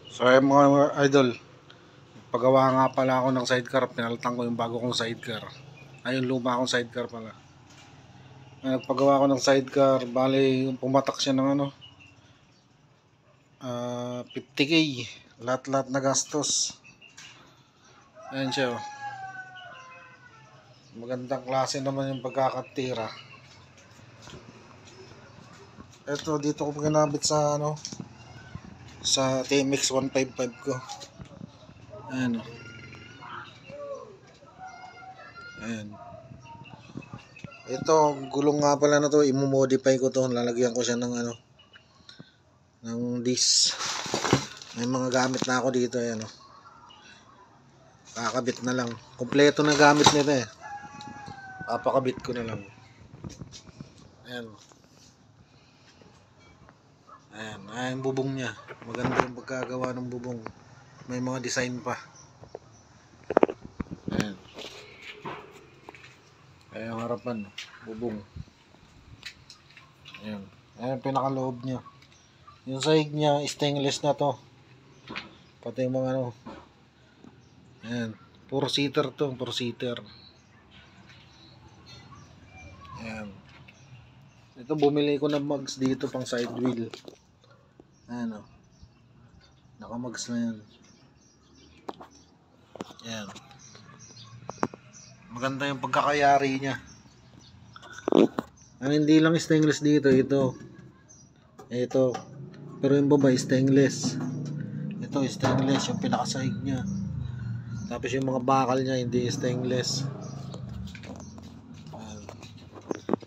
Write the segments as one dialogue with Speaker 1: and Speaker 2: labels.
Speaker 1: So ayun mga idol, pagawa nga pala ako ng sidecar, pinalitan ko yung bago kong sidecar. Ay yung luma kong sidecar pala. Ay, nagpagawa ako ng sidecar, bali yung pumatak siya ng 50k, lahat-lahat na gastos. Ayan siya oh. Magandang klase naman yung pagkakatira. Ito dito ko ginamit sa sa TMX 155 ko. Ayan oh. Ayan. Ito, gulong nga pala na to, i-modify ko to, lalagyan ko siya ng ng disc. May mga gamit na ako dito, ayan oh. Kakabit na lang. Kompleto na gamit nito eh. Papakabit ko na lang. Ayan. Ayan, ayan bubong niya. Maganda yung pagkagawa ng bubong. May mga design pa. Ayan. Ayan yung harapan, bubong. Ayan. Ayan pinakaloob niya. Yung sahig niya, stainless na to. Pati yung mga ayan. 4-seater to, 4-seater. Ayan. Ito bumili ko ng mags dito pang side wheel. Ayan o. Naka-mags na yan. Ayan. Maganda yung pagkakayari niya. Hindi lang stainless dito, ito. Pero yung baba stainless. Ito stainless yung pinakasahig niya. Tapos yung mga bakal niya hindi stainless.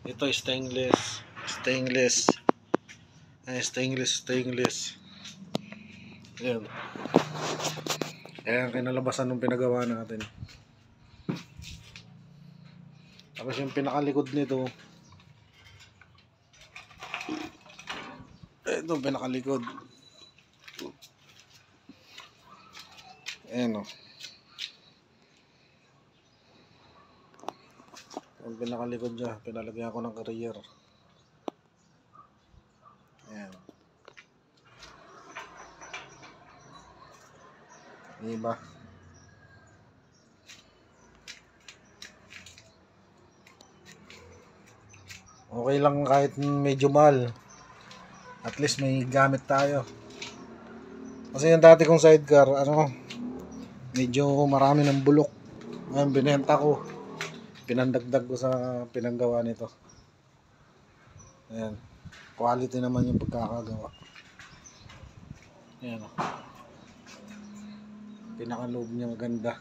Speaker 1: Ito stainless. Stainless. Ayan. Ayan kinalabasan ng pinagawa natin. Tapos yung pinakalikod nito, ito pinakalikod. Ayan o. Yung pinakalikod niya, pinalagyan ko ng carrier. Ayan. Diba? Okay lang kahit medyo mahal. At least may gamit tayo. Kasi yung dati kong sidecar, medyo marami ng bulok. Ngayon binenta ko. Pinandagdag ko sa pinanggawa nito. Ayan. Quality naman yung pagkakagawa. Ayan o. Pinakaloob niya maganda.